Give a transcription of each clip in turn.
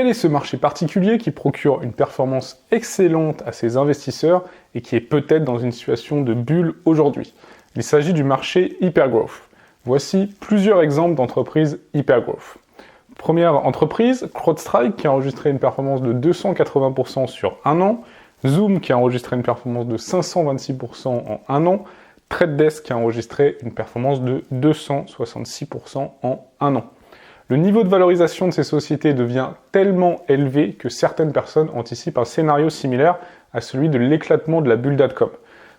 Quel est ce marché particulier qui procure une performance excellente à ses investisseurs et qui est peut-être dans une situation de bulle aujourd'hui? Il s'agit du marché hypergrowth. Voici plusieurs exemples d'entreprises hypergrowth. Première entreprise, CrowdStrike qui a enregistré une performance de 280% sur un an, Zoom qui a enregistré une performance de 526% en un an, Trade Desk qui a enregistré une performance de 266% en un an. Le niveau de valorisation de ces sociétés devient tellement élevé que certaines personnes anticipent un scénario similaire à celui de l'éclatement de la bulle .com.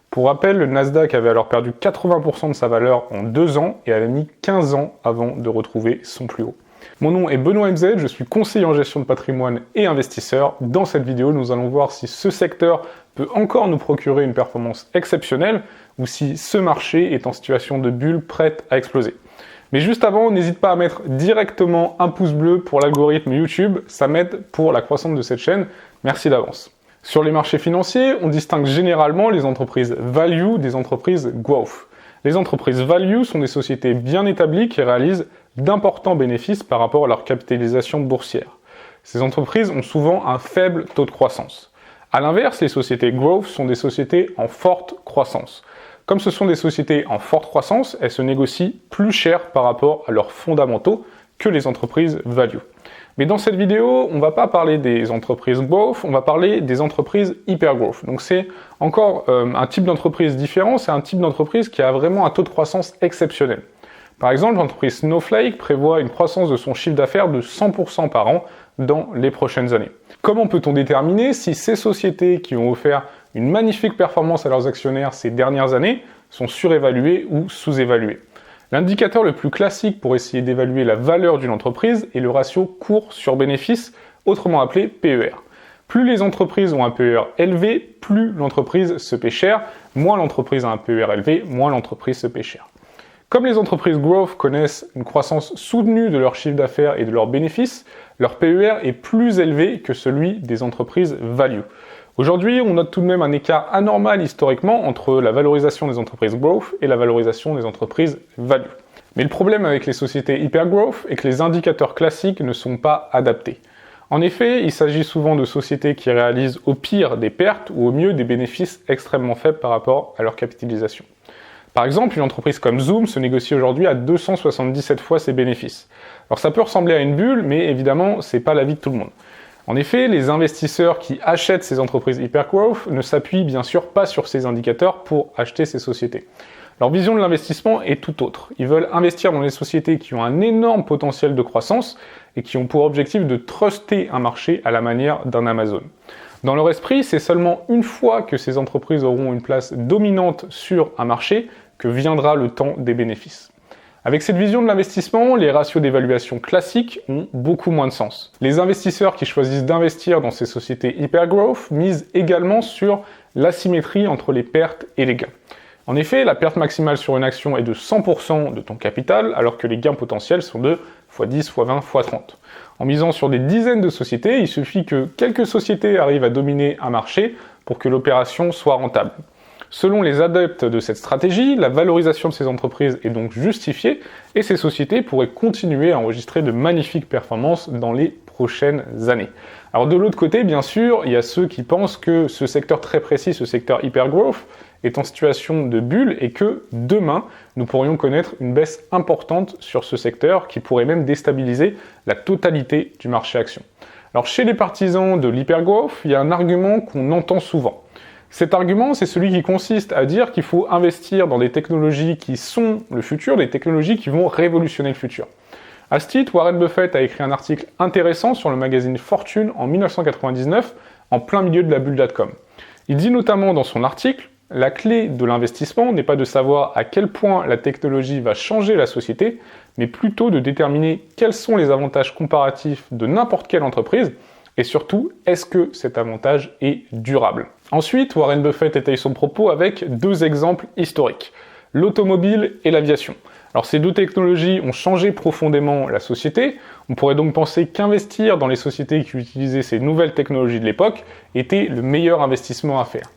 Pour rappel, le Nasdaq avait alors perdu 80% de sa valeur en 2 ans et avait mis 15 ans avant de retrouver son plus haut. Mon nom est Benoît MZ, je suis conseiller en gestion de patrimoine et investisseur. Dans cette vidéo, nous allons voir si ce secteur peut encore nous procurer une performance exceptionnelle ou si ce marché est en situation de bulle prête à exploser. Mais juste avant, n'hésite pas à mettre directement un pouce bleu pour l'algorithme YouTube, ça m'aide pour la croissance de cette chaîne. Merci d'avance. Sur les marchés financiers, on distingue généralement les entreprises value des entreprises growth. Les entreprises value sont des sociétés bien établies qui réalisent d'importants bénéfices par rapport à leur capitalisation boursière. Ces entreprises ont souvent un faible taux de croissance. A l'inverse, les sociétés growth sont des sociétés en forte croissance. Comme ce sont des sociétés en forte croissance, elles se négocient plus cher par rapport à leurs fondamentaux que les entreprises value. Mais dans cette vidéo, on ne va pas parler des entreprises growth, on va parler des entreprises hyper growth. Donc c'est encore un type d'entreprise différent, c'est un type d'entreprise qui a vraiment un taux de croissance exceptionnel. Par exemple, l'entreprise Snowflake prévoit une croissance de son chiffre d'affaires de 100% par an dans les prochaines années. Comment peut-on déterminer si ces sociétés qui ont offert une magnifique performance à leurs actionnaires ces dernières années sont surévaluées ou sous-évaluées? L'indicateur le plus classique pour essayer d'évaluer la valeur d'une entreprise est le ratio cours sur bénéfice, autrement appelé PER. Plus les entreprises ont un PER élevé, plus l'entreprise se paie cher, moins l'entreprise a un PER élevé, moins l'entreprise se paie cher. Comme les entreprises growth connaissent une croissance soutenue de leur chiffre d'affaires et de leurs bénéfices, leur PER est plus élevé que celui des entreprises value. Aujourd'hui, on note tout de même un écart anormal historiquement entre la valorisation des entreprises growth et la valorisation des entreprises value. Mais le problème avec les sociétés hyper growth est que les indicateurs classiques ne sont pas adaptés. En effet, il s'agit souvent de sociétés qui réalisent au pire des pertes ou au mieux des bénéfices extrêmement faibles par rapport à leur capitalisation. Par exemple, une entreprise comme Zoom se négocie aujourd'hui à 277 fois ses bénéfices. Alors ça peut ressembler à une bulle, mais évidemment, c'est pas l'avis de tout le monde. En effet, les investisseurs qui achètent ces entreprises hyper-growth ne s'appuient bien sûr pas sur ces indicateurs pour acheter ces sociétés. Leur vision de l'investissement est tout autre. Ils veulent investir dans des sociétés qui ont un énorme potentiel de croissance et qui ont pour objectif de truster un marché à la manière d'un Amazon. Dans leur esprit, c'est seulement une fois que ces entreprises auront une place dominante sur un marché que viendra le temps des bénéfices. Avec cette vision de l'investissement, les ratios d'évaluation classiques ont beaucoup moins de sens. Les investisseurs qui choisissent d'investir dans ces sociétés hyper-growth misent également sur l'asymétrie entre les pertes et les gains. En effet, la perte maximale sur une action est de 100% de ton capital, alors que les gains potentiels sont de x10, x20, x30. En misant sur des dizaines de sociétés, il suffit que quelques sociétés arrivent à dominer un marché pour que l'opération soit rentable. Selon les adeptes de cette stratégie, la valorisation de ces entreprises est donc justifiée et ces sociétés pourraient continuer à enregistrer de magnifiques performances dans les prochaines années. Alors de l'autre côté, bien sûr, il y a ceux qui pensent que ce secteur très précis, ce secteur hyper-growth, est en situation de bulle et que demain, nous pourrions connaître une baisse importante sur ce secteur qui pourrait même déstabiliser la totalité du marché action. Alors chez les partisans de l'hyper-growth, il y a un argument qu'on entend souvent. Cet argument, c'est celui qui consiste à dire qu'il faut investir dans des technologies qui sont le futur, des technologies qui vont révolutionner le futur. À ce titre, Warren Buffett a écrit un article intéressant sur le magazine Fortune en 1999, en plein milieu de la bulle .com. Il dit notamment dans son article: la clé de l'investissement n'est pas de savoir à quel point la technologie va changer la société, mais plutôt de déterminer quels sont les avantages comparatifs de n'importe quelle entreprise, et surtout, est-ce que cet avantage est durable? Ensuite, Warren Buffett étaye son propos avec 2 exemples historiques, l'automobile et l'aviation. Alors ces 2 technologies ont changé profondément la société, on pourrait donc penser qu'investir dans les sociétés qui utilisaient ces nouvelles technologies de l'époque était le meilleur investissement à faire.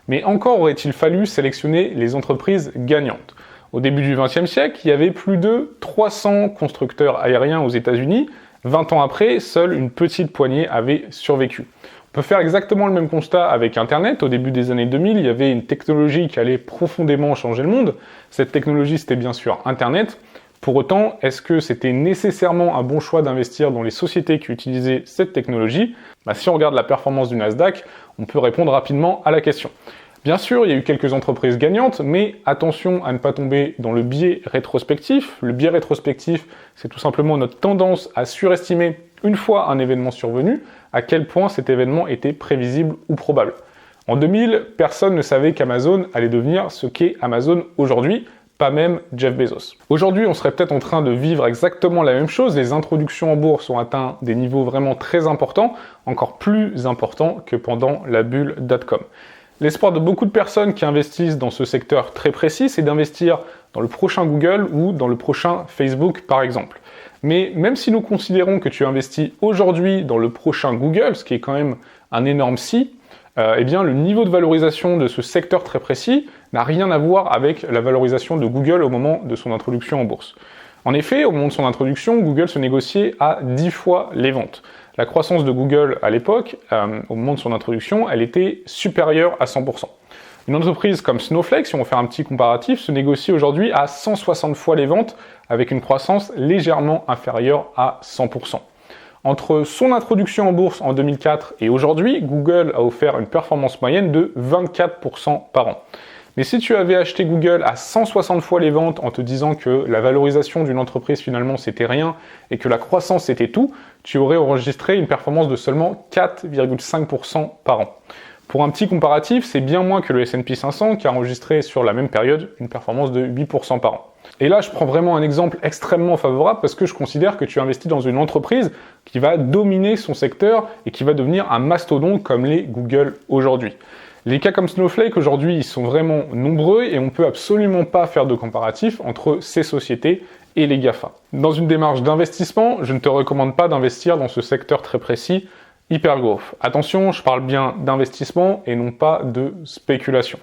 Mais encore aurait-il fallu sélectionner les entreprises gagnantes. Au début du XXe siècle, il y avait plus de 300 constructeurs aériens aux États-Unis, 20 ans après, seule une petite poignée avait survécu. On peut faire exactement le même constat avec Internet. Au début des années 2000, il y avait une technologie qui allait profondément changer le monde. Cette technologie, c'était bien sûr Internet. Pour autant, est-ce que c'était nécessairement un bon choix d'investir dans les sociétés qui utilisaient cette technologie? Si on regarde la performance du Nasdaq, on peut répondre rapidement à la question. Bien sûr, il y a eu quelques entreprises gagnantes, mais attention à ne pas tomber dans le biais rétrospectif. Le biais rétrospectif, c'est tout simplement notre tendance à surestimer, une fois un événement survenu, à quel point cet événement était prévisible ou probable. En 2000, personne ne savait qu'Amazon allait devenir ce qu'est Amazon aujourd'hui, pas même Jeff Bezos. Aujourd'hui, on serait peut-être en train de vivre exactement la même chose. Les introductions en bourse ont atteint des niveaux vraiment très importants, encore plus importants que pendant la bulle .com. L'espoir de beaucoup de personnes qui investissent dans ce secteur très précis, c'est d'investir dans le prochain Google ou dans le prochain Facebook, par exemple. Mais même si nous considérons que tu investis aujourd'hui dans le prochain Google, ce qui est quand même un énorme si, eh bien le niveau de valorisation de ce secteur très précis n'a rien à voir avec la valorisation de Google au moment de son introduction en bourse. En effet, au moment de son introduction, Google se négociait à 10 fois les ventes. La croissance de Google à l'époque, au moment de son introduction, elle était supérieure à 100%. Une entreprise comme Snowflake, si on veut faire un petit comparatif, se négocie aujourd'hui à 160 fois les ventes avec une croissance légèrement inférieure à 100%. Entre son introduction en bourse en 2004 et aujourd'hui, Google a offert une performance moyenne de 24% par an. Mais si tu avais acheté Google à 160 fois les ventes en te disant que la valorisation d'une entreprise finalement c'était rien et que la croissance c'était tout, tu aurais enregistré une performance de seulement 4,5% par an. Pour un petit comparatif, c'est bien moins que le S&P 500 qui a enregistré sur la même période une performance de 8% par an. Et là, je prends vraiment un exemple extrêmement favorable parce que je considère que tu investis dans une entreprise qui va dominer son secteur et qui va devenir un mastodonte comme l'est Google aujourd'hui. Les cas comme Snowflake aujourd'hui, ils sont vraiment nombreux et on ne peut absolument pas faire de comparatif entre ces sociétés et les GAFA. Dans une démarche d'investissement, je ne te recommande pas d'investir dans ce secteur très précis, Hypergrowth. Attention, je parle bien d'investissement et non pas de spéculation.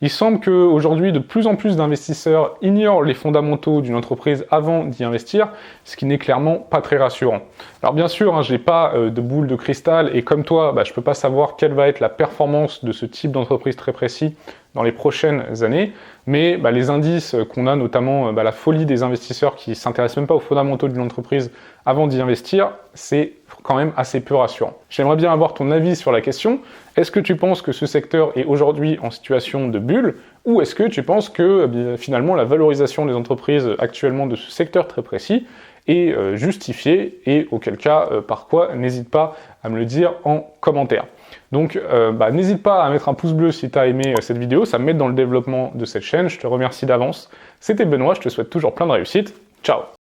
Il semble qu'aujourd'hui, de plus en plus d'investisseurs ignorent les fondamentaux d'une entreprise avant d'y investir, ce qui n'est clairement pas très rassurant. Alors bien sûr, je n'ai pas de boule de cristal et comme toi, je ne peux pas savoir quelle va être la performance de ce type d'entreprise très précis dans les prochaines années, mais les indices qu'on a, notamment la folie des investisseurs qui ne s'intéressent même pas aux fondamentaux d'une entreprise avant d'y investir, c'est quand même assez peu rassurant. J'aimerais bien avoir ton avis sur la question. Est-ce que tu penses que ce secteur est aujourd'hui en situation de bulle ou est-ce que tu penses que finalement la valorisation des entreprises actuellement de ce secteur très précis est justifiée et auquel cas par quoi, n'hésite pas à me le dire en commentaire. Donc n'hésite pas à mettre un pouce bleu si tu as aimé cette vidéo, ça m'aide dans le développement de cette chaîne, je te remercie d'avance. C'était Benoît, je te souhaite toujours plein de réussite. Ciao!